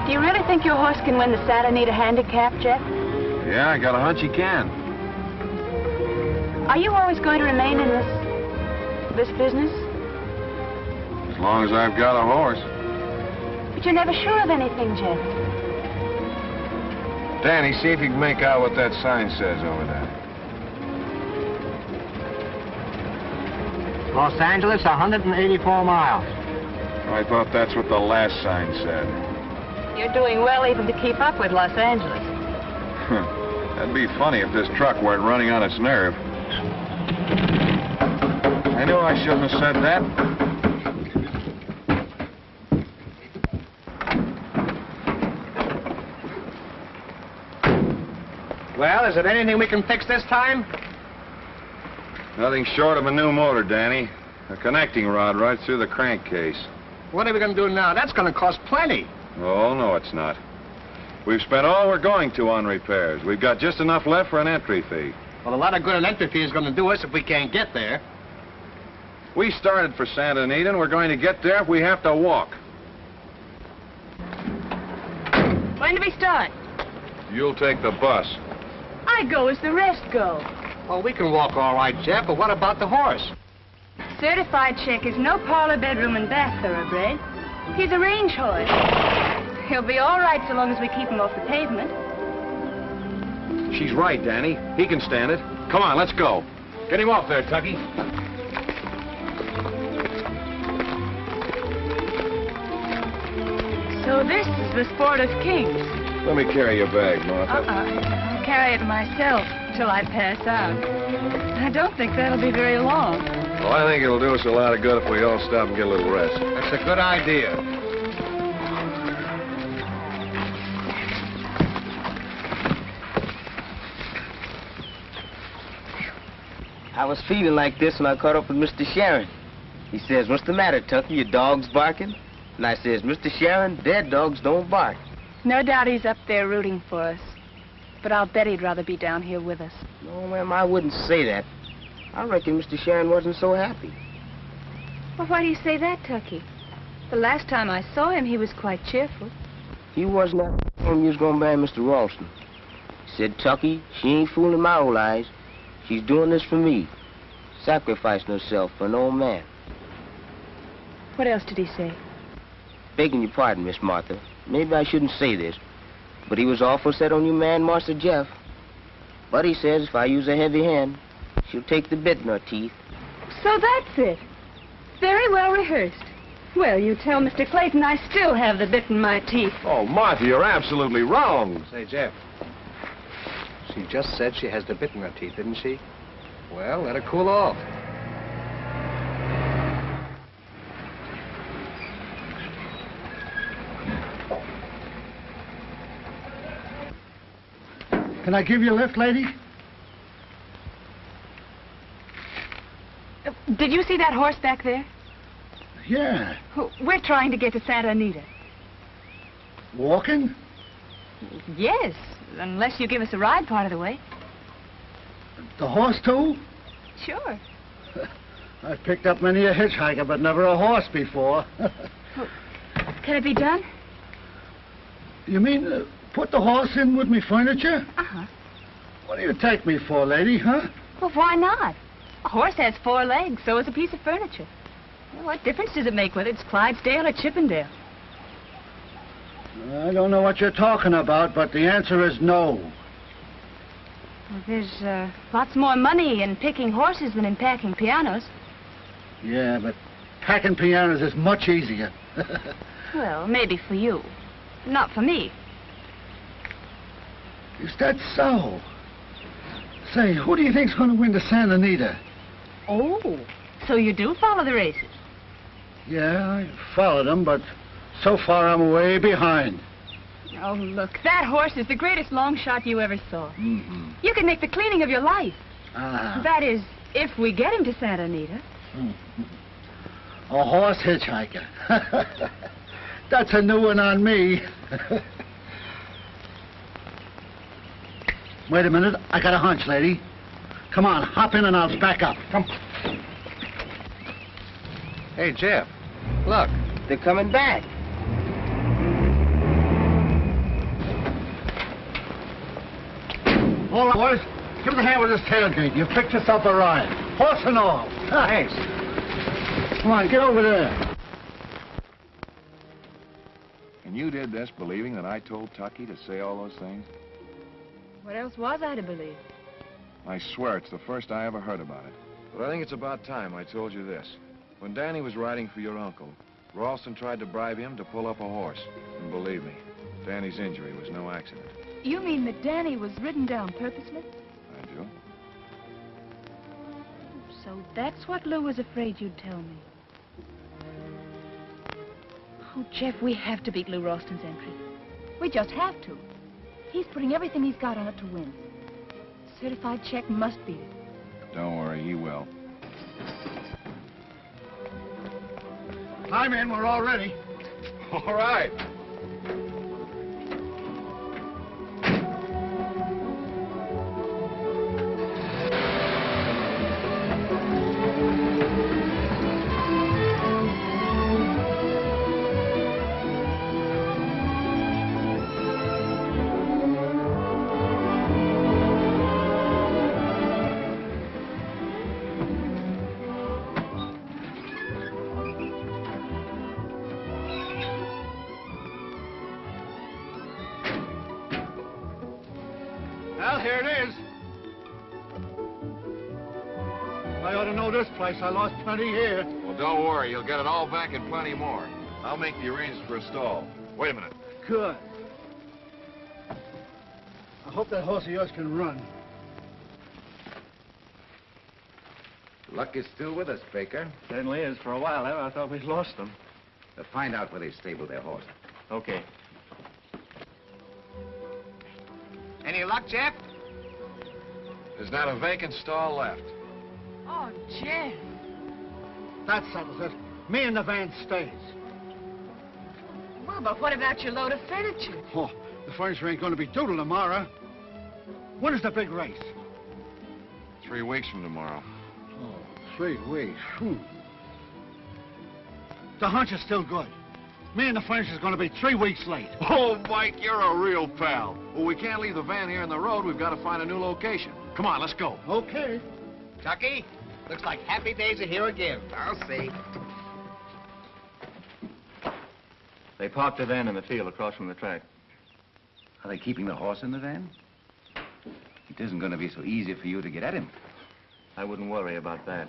Do you really think your horse can win the Santa Anita handicap, Jeff? Yeah, I got a hunch he can. Are you always going to remain in this business? As long as I've got a horse. But you're never sure of anything, Jeff. Danny, see if you can make out what that sign says over there. Los Angeles, 184 miles. I thought that's what the last sign said. You're doing well even to keep up with Los Angeles. That'd be funny if this truck weren't running on its nerve. I knew I shouldn't have said that. Well, is there anything we can fix this time? Nothing short of a new motor, Danny. A connecting rod right through the crankcase. What are we going to do now? That's going to cost plenty. Oh, no, it's not. We've spent all we're going to on repairs. We've got just enough left for an entry fee. Well, a lot of good an entry fee is going to do us if we can't get there. We started for Santa Anita, and we're going to get there if we have to walk. When do we start? You'll take the bus. I go as the rest go. Well, we can walk all right, Jeff, but what about the horse? Certified check is no parlor, bedroom, and bath thoroughbred. He's a range horse. He'll be all right so long as we keep him off the pavement. She's right, Danny. He can stand it. Come on, let's go. Get him off there, Tucky. So this is the sport of kings. Let me carry your bag, Martha. I'll carry it myself till I pass out. I don't think that'll be very long. Well, I think it'll do us a lot of good if we all stop and get a little rest. That's a good idea. I was feeling like this when I caught up with Mr. Sharon. He says, "What's the matter, Tucky? Your dog's barking?" And I says, "Mr. Sharon, dead dogs don't bark." No doubt he's up there rooting for us. But I'll bet he'd rather be down here with us. No, ma'am, I wouldn't say that. I reckon Mr. Sharon wasn't so happy. Well, why do you say that, Tucky? The last time I saw him, he was quite cheerful. He wasn't happy when you was going to marry Mr. Ralston. He said, "Tucky, she ain't fooling my old eyes. She's doing this for me, sacrificing herself for an old man." What else did he say? Begging your pardon, Miss Martha. Maybe I shouldn't say this, but he was awful set on your man, Master Jeff. But he says if I use a heavy hand, she'll take the bit in her teeth. So that's it. Very well rehearsed. Well, you tell Mr. Clayton I still have the bit in my teeth. Oh, Martha, you're absolutely wrong. Say, Jeff, she just said she has the bit in her teeth, didn't she? Well, let her cool off. Can I give you a lift, lady? Did you see that horse back there? Yeah. We're trying to get to Santa Anita. Walking? Yes, unless you give us a ride part of the way. The horse, too? Sure. I've picked up many a hitchhiker, but never a horse before. Can it be done? You mean put the horse in with me furniture? Uh-huh. What do you take me for, lady, huh? Well, why not? A horse has 4 legs, so is a piece of furniture. Well, what difference does it make whether it's Clydesdale or Chippendale? I don't know what you're talking about, but the answer is no. Well, there's lots more money in picking horses than in packing pianos. Yeah, but packing pianos is much easier. Well, maybe for you. Not for me. Is that so? Say, who do you think's going to win the Santa Anita? Oh, so you do follow the races? Yeah, I followed them, but so far I'm way behind. Oh, look, that horse is the greatest long shot you ever saw. Mm-hmm. You could make the cleaning of your life. Ah. That is, if we get him to Santa Anita. Mm-hmm. A horse hitchhiker. That's a new one on me. Wait a minute, I got a hunch, lady. Come on, hop in and I'll back up. Come. Hey, Jeff, look. They're coming back. All right, boys. Give us a hand with this tailgate. You've picked yourself a ride. Horse and all. Thanks. Come on, get over there. And you did this believing that I told Tucky to say all those things? What else was I to believe? I swear it's the first I ever heard about it. But I think it's about time I told you this. When Danny was riding for your uncle, Ralston tried to bribe him to pull up a horse. And believe me, Danny's injury was no accident. You mean that Danny was ridden down purposely? I do. So that's what Lou was afraid you'd tell me. Oh, Jeff, we have to beat Lou Ralston's entry. We just have to. He's putting everything he's got on it to win. Certified check must beat it. Don't worry, he will. Climb in, we're all ready. All right. Well, here it is. I ought to know this place. I lost plenty here. Well, don't worry. You'll get it all back and plenty more. I'll make the arrangements for a stall. Wait a minute. Good. I hope that horse of yours can run. Luck is still with us, Baker. Certainly is. For a while there, I thought we'd lost them. Find out where they stabled their horse. Okay. Any luck, Jeff? There's not a vacant stall left. Oh, Jeff. That settles it. Me and the van stays. Well, but what about your load of furniture? Oh, the furniture ain't going to be doodle tomorrow. When is the big race? 3 weeks from tomorrow. Oh, 3 weeks. Whew. The hunch is still good. Me and the furniture's going to be 3 weeks late. Oh, Mike, you're a real pal. Well, we can't leave the van here in the road. We've got to find a new location. Come on, let's go. Okay. Tucky, looks like happy days are here again. I'll see. They parked the van in the field across from the track. Are they keeping the horse in the van? It isn't going to be so easy for you to get at him. I wouldn't worry about that.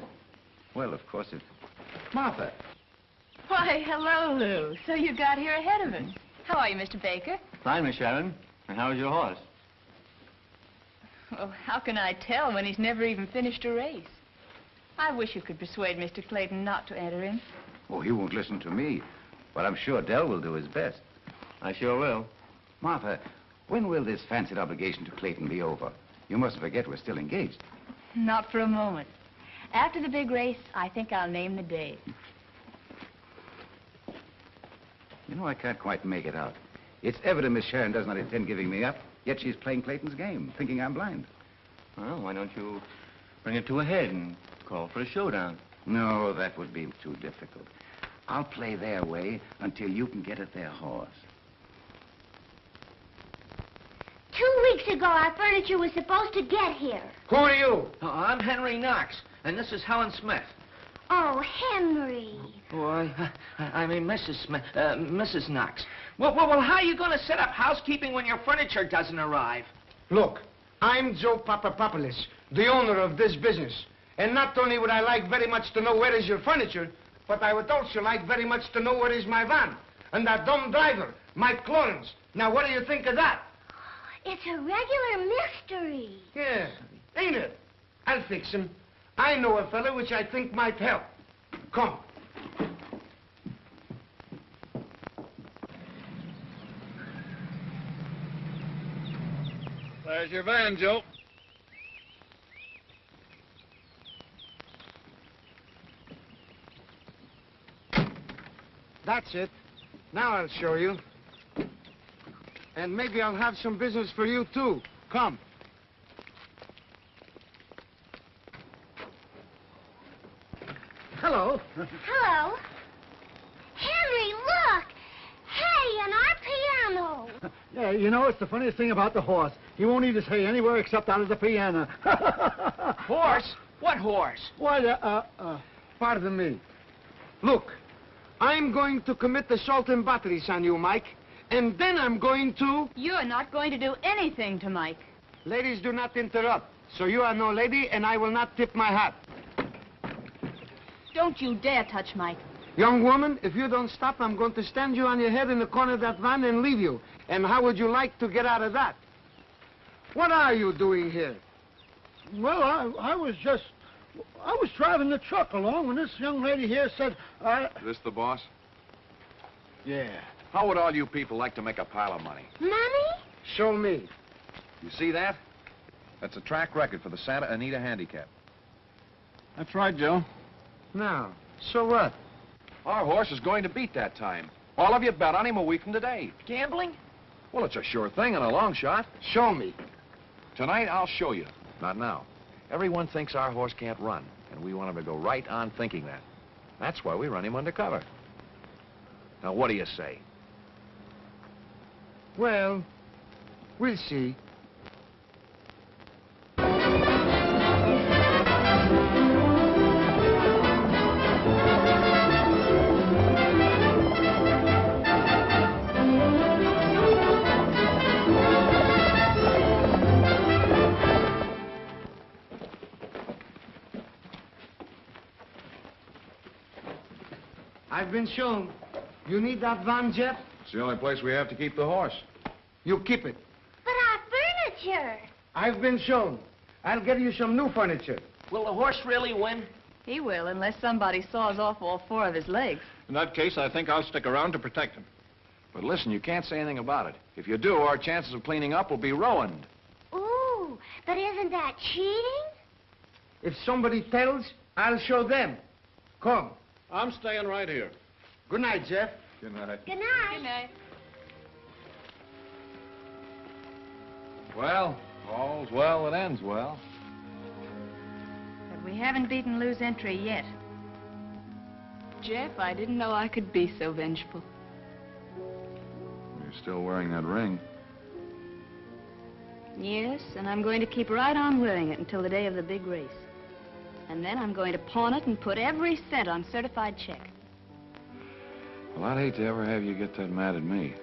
Well, of course it... Martha. Why, hello, Lou. So you got here ahead of us. How are you, Mr. Baker? Fine, Miss Sharon. And how's your horse? Well, how can I tell when he's never even finished a race? I wish you could persuade Mr. Clayton not to enter him. Oh, he won't listen to me. But I'm sure Dell will do his best. I sure will. Martha, when will this fancied obligation to Clayton be over? You mustn't forget we're still engaged. Not for a moment. After the big race, I think I'll name the day. You know, I can't quite make it out. It's evident Miss Sharon does not intend giving me up, yet she's playing Clayton's game, thinking I'm blind. Well, why don't you bring it to a head and call for a showdown? No, that would be too difficult. I'll play their way until you can get at their horse. 2 weeks ago, our furniture was supposed to get here. Who are you? I'm Henry Knox, and this is Helen Smith. Oh, Henry. Oh, I mean Mrs. Smith, Mrs. Knox. Well, how are you going to set up housekeeping when your furniture doesn't arrive? Look, I'm Joe Papapopoulos, the owner of this business. And not only would I like very much to know where is your furniture, but I would also like very much to know where is my van. And that dumb driver, Mike Lawrence. Now, what do you think of that? It's a regular mystery. Yeah, ain't it? I'll fix him. I know a fella which I think might help. Come. There's your van, Joe. That's it. Now I'll show you. And maybe I'll have some business for you, too. Come. Hello. Hello. Henry, look! Hay on our piano. Yeah, you know, it's the funniest thing about the horse. He won't eat his hay anywhere except out of the piano. Horse? What horse? Why, Pardon me. Look, I'm going to commit assault and batteries on you, Mike. And then I'm going to... You're not going to do anything to Mike. Ladies do not interrupt. So you are no lady, and I will not tip my hat. Don't you dare touch Mike. Young woman, if you don't stop, I'm going to stand you on your head in the corner of that van and leave you. And how would you like to get out of that? What are you doing here? well, I was driving the truck along when this young lady here said, Is this the boss? Yeah. How would all you people like to make a pile of money? Money? Show me. You see that? That's a track record for the Santa Anita Handicap. That's right, Joe. Now, so what? Our horse is going to beat that time. All of you bet on him a week from today. Gambling? Well, it's a sure thing and a long shot. Show me. Tonight, I'll show you. Not now. Everyone thinks our horse can't run, and we want him to go right on thinking that. That's why we run him undercover. Now, what do you say? Well, we'll see. I've been shown. You need that van, Jeff? It's the only place we have to keep the horse. You keep it. But our furniture. I've been shown. I'll get you some new furniture. Will the horse really win? He will, unless somebody saws off all 4 of his legs. In that case, I think I'll stick around to protect him. But listen, you can't say anything about it. If you do, our chances of cleaning up will be ruined. Ooh, but isn't that cheating? If somebody tells, I'll show them. Come. I'm staying right here. Good night, Jeff. Good night. Good night. Good night. Well, all's well that ends well. But we haven't beaten Lou's entry yet. Jeff, I didn't know I could be so vengeful. You're still wearing that ring. Yes, and I'm going to keep right on wearing it until the day of the big race. And then I'm going to pawn it and put every cent on certified check. Well, I'd hate to ever have you get that mad at me.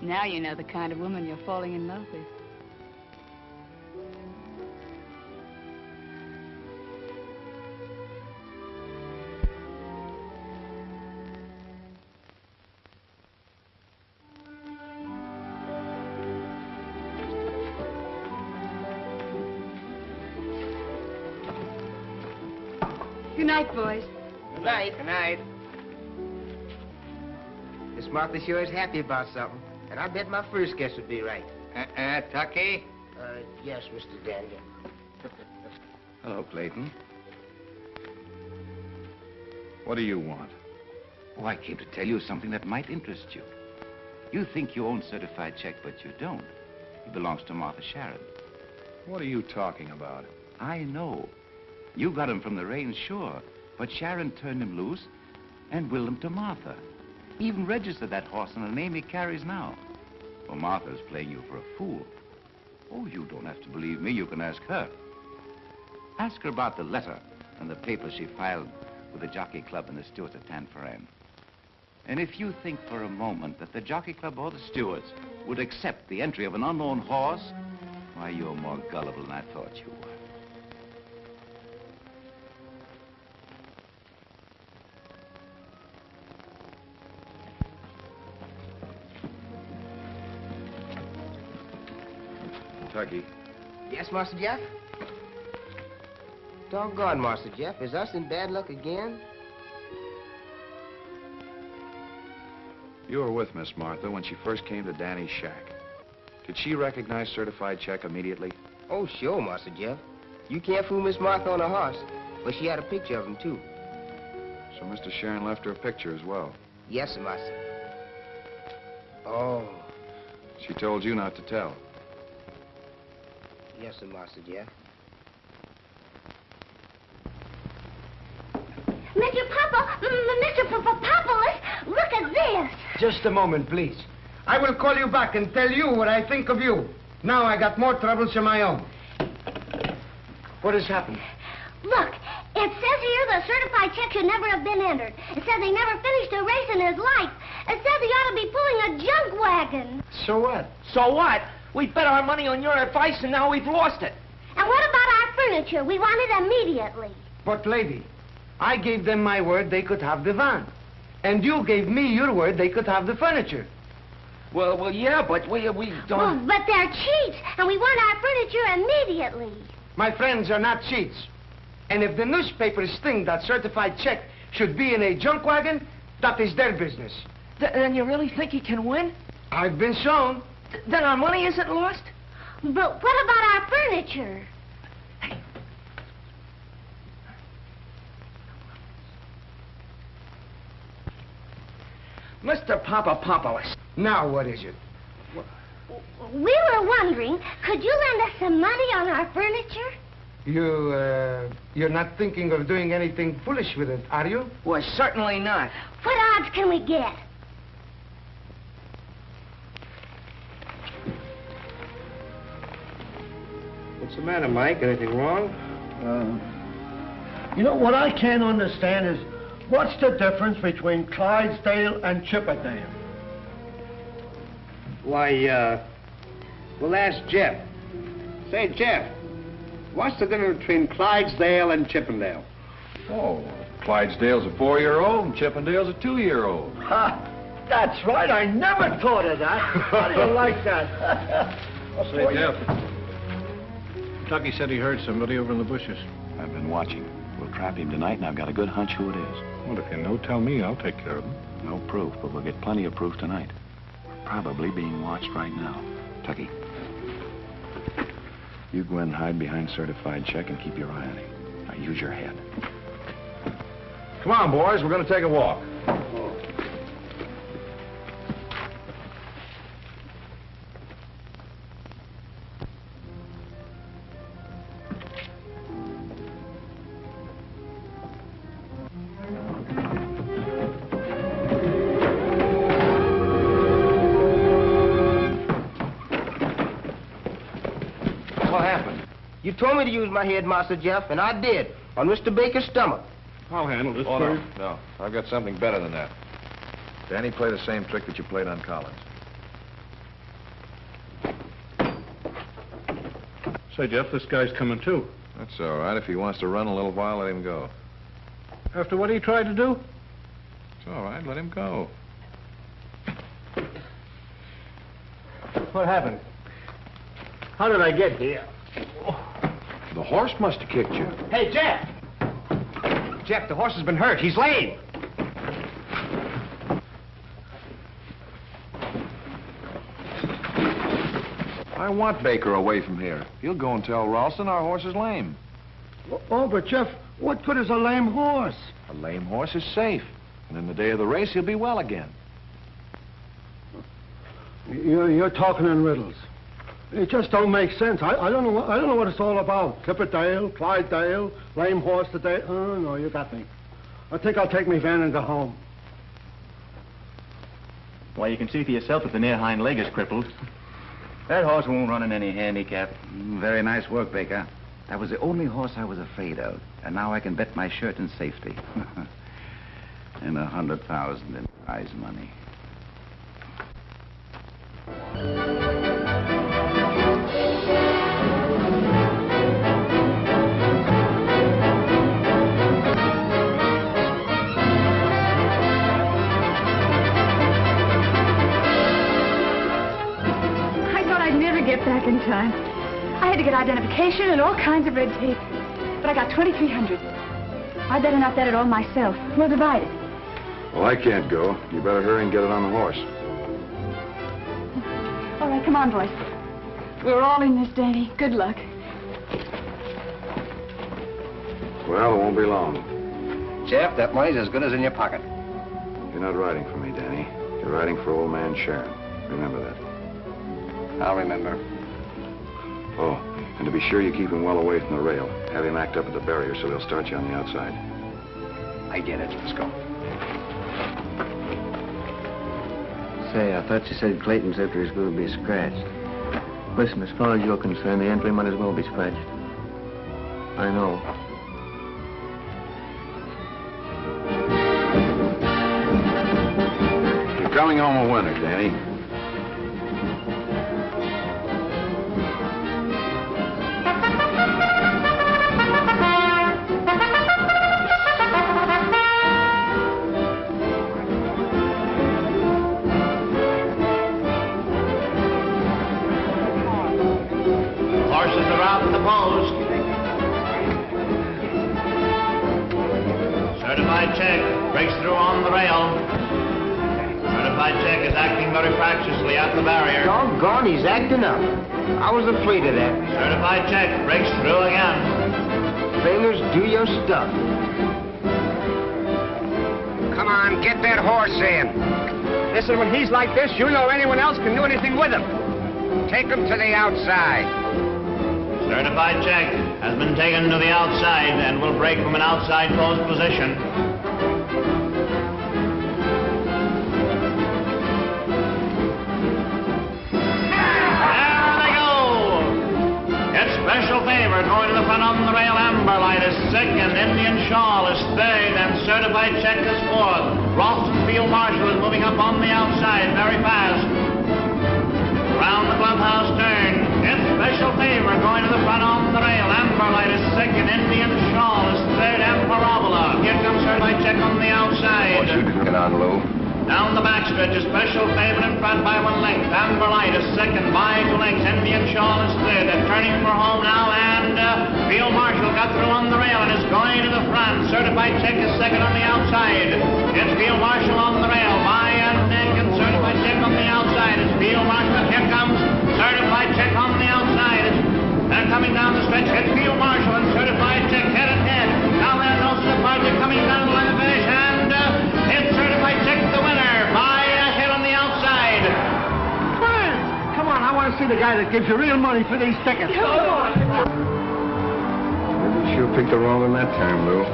Now you know the kind of woman you're falling in love with. Good night, boys. Good night. Good night. Miss Martha sure is happy about something. And I bet my first guess would be right. Tucky? Yes, Mr. Daniel. Hello, Clayton. What do you want? Oh, I came to tell you something that might interest you. You think you own certified check, but you don't. He belongs to Martha Sharon. What are you talking about? I know. You got him from the range, sure. But Sharon turned him loose and willed him to Martha. He even registered that horse in the name he carries now. Well, Martha's playing you for a fool. Oh, you don't have to believe me. You can ask her. Ask her about the letter and the papers she filed with the Jockey Club and the stewards at Tanforan. And if you think for a moment that the Jockey Club or the stewards would accept the entry of an unknown horse, why, you're more gullible than I thought you were. Tucky. Yes, Master Jeff? Doggone, Master Jeff. Is us in bad luck again? You were with Miss Martha when she first came to Danny's shack. Did she recognize certified check immediately? Oh, sure, Master Jeff. You can't fool Miss Martha on a horse. But she had a picture of him, too. So Mr. Sharon left her a picture as well. Yes, sir, Master. Oh. She told you not to tell. Yes, sir, Master Jeff. Mr. Papoulis, look at this. Just a moment, please. I will call you back and tell you what I think of you. Now I got more troubles of my own. What has happened? Look, it says here the certified check should never have been entered. It says he never finished a race in his life. It says he ought to be pulling a junk wagon. So what? So what? We bet our money on your advice, and now we've lost it. And what about our furniture? We want it immediately. But, lady, I gave them my word they could have the van. And you gave me your word they could have the furniture. Well, yeah, but we don't... Well, but they're cheats, and we want our furniture immediately. My friends are not cheats. And if the newspapers think that certified check should be in a junk wagon, that is their business. Then you really think he can win? I've been shown. Then our money isn't lost? But what about our furniture? Mr. Papoulis. Now what is it? We were wondering, could you lend us some money on our furniture? You're not thinking of doing anything foolish with it, are you? Well, certainly not. What odds can we get? What's the matter, Mike? Anything wrong? You know, what I can't understand is, what's the difference between Clydesdale and Chippendale? Why, we'll ask Jeff. Say, Jeff, what's the difference between Clydesdale and Chippendale? Oh, Clydesdale's a 4-year-old and Chippendale's a 2-year-old. Ha! That's right, I never thought of that. How do you like that? Say, Jeff, Tucky said he heard somebody over in the bushes. I've been watching. We'll trap him tonight, and I've got a good hunch who it is. Well, if you know, tell me. I'll take care of him. No proof, but we'll get plenty of proof tonight. We're probably being watched right now. Tucky, you go in and hide behind certified check and keep your eye on him. Now, use your head. Come on, boys. We're going to take a walk. You told me to use my head, Master Jeff, and I did, on Mr. Baker's stomach. I'll handle this Oh, first. no. I've got something better than that. Danny, play the same trick that you played on Collins. Say, Jeff, this guy's coming too. That's all right. If he wants to run a little while, let him go. After what he tried to do? It's all right. Let him go. What happened? How did I get here? The horse must have kicked you. Hey, Jeff! Jeff, the horse has been hurt. He's lame. I want Baker away from here. He'll go and tell Ralston our horse is lame. Oh, but Jeff, what good is a lame horse? A lame horse is safe. And in the day of the race, he'll be well again. You're talking in riddles. It just don't make sense. I don't know what it's all about. Tipperdale, Clydesdale, lame horse today. Oh, no, you got me. I think I'll take me van and go home. Why, you can see for yourself if the near hind leg is crippled. That horse won't run in any handicap. Very nice work, Baker. That was the only horse I was afraid of. And now I can bet my shirt in safety. And 100,000 in prize money. I thought I'd never get back in time. I had to get identification and all kinds of red tape. But I got $2,300. I better not bet it all myself. We'll divide it. Well, I can't go. You better hurry and get it on the horse. All right, come on, boys. We're all in this, Danny. Good luck. Well, it won't be long. Jeff, that money's as good as in your pocket. You're not riding for me, Danny. You're riding for old man Sharon. Remember that. I'll remember. Oh, and to be sure you keep him well away from the rail. Have him act up at the barrier so he'll start you on the outside. I get it. Let's go. Say, I thought you said Clayton's entry was going to be scratched. Listen, as far as you're concerned, the entry might as well be scratched. I know. You're coming home a winner, Danny. Horses are out in the post. Certified check breaks through on the rail. Certified check is acting very fractiously at the barrier. Doggone, he's acting up. I was afraid of that. Certified check breaks through again. Trailers, do your stuff. Come on, get that horse in. Listen, when he's like this, you know anyone else can do anything with him. Take him to the outside. Certified check has been taken to the outside and will break from an outside post position. There they go! It's special favor going to the front on the rail. Amber Light is second, Indian Shawl is third, and certified check is fourth. Ralston Field Marshal is moving up on the outside very fast. Round the clubhouse turn. It's special favor going to the front on the rail. Amber Light is second. Indian Shawl is third. And Parabola. Here comes certified check on the outside. What you get on, Lou? Down the backstretch, a special favor in front by 1 length. Amber Light is second by 2 lengths. Indian Shawl is third. They're turning for home now, and Field Marshal got through on the rail and is going to the front. Certified check is second on the outside. It's Field Marshal on the rail by a neck, and certified check on the outside. It's Field Marshal. Here comes certified check on the outside. They're coming down the stretch. It's Field Marshal and certified check head and head. Now there's no certified check coming down the line of finish, and it's certified check the winner by a head on the outside. Come on, I want to see the guy that gives you real money for these tickets. Maybe you sure picked the wrong one that time, Lou.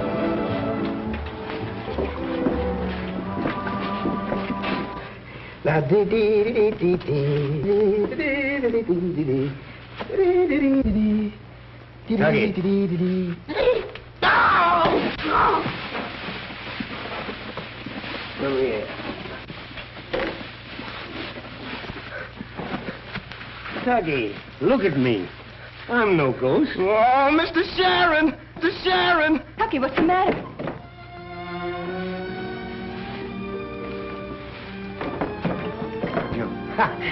La dee dee dee dee dee. Tuggy. Come here. Tuggy, look at me. I'm no ghost. Oh, Mr. Sharon! Mr. Sharon! Tucky, what's the matter?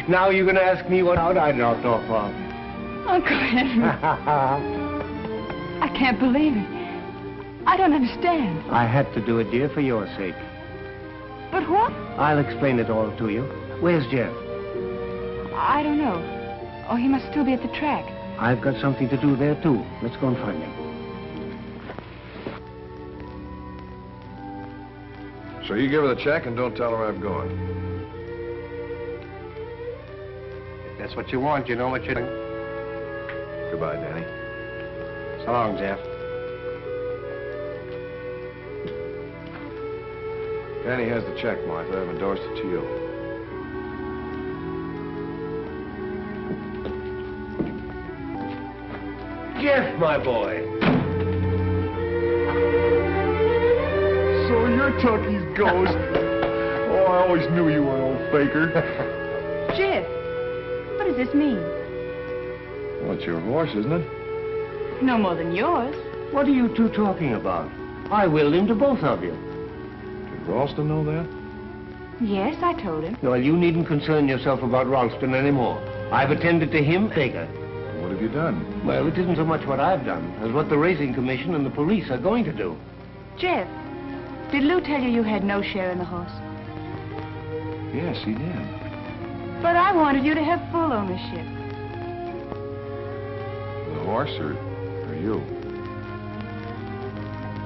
Now you're going to ask me what out I knocked off of. Uncle Henry. I can't believe it. I don't understand. I had to do it, dear, for your sake. But what? I'll explain it all to you. Where's Jeff? I don't know. Oh, he must still be at the track. I've got something to do there, too. Let's go and find him. So you give her the check and don't tell her I'm going. If that's what you want, you know what you're doing. Goodbye, Danny. So long, Jeff. Danny has the check, Martha. I've endorsed it to you. Jeff, my boy. So you're Tucky's ghost. Oh, I always knew you were an old faker. Jeff, what does this mean? Well, it's your horse, isn't it? No more than yours. What are you two talking about? I willed him to both of you. Did Ralston know that? Yes, I told him. Well, you needn't concern yourself about Ralston anymore. I've attended to him, Baker. What have have you done? Well, it isn't so much what I've done as what the Racing Commission and the police are going to do. Jeff, did Lou tell you you had no share in the horse? Yes, he did. But I wanted you to have full ownership. The horse or you?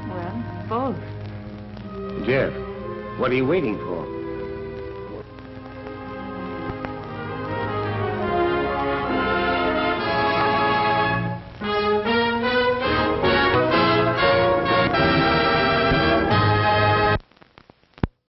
Well, both. Jeff, what are you waiting for?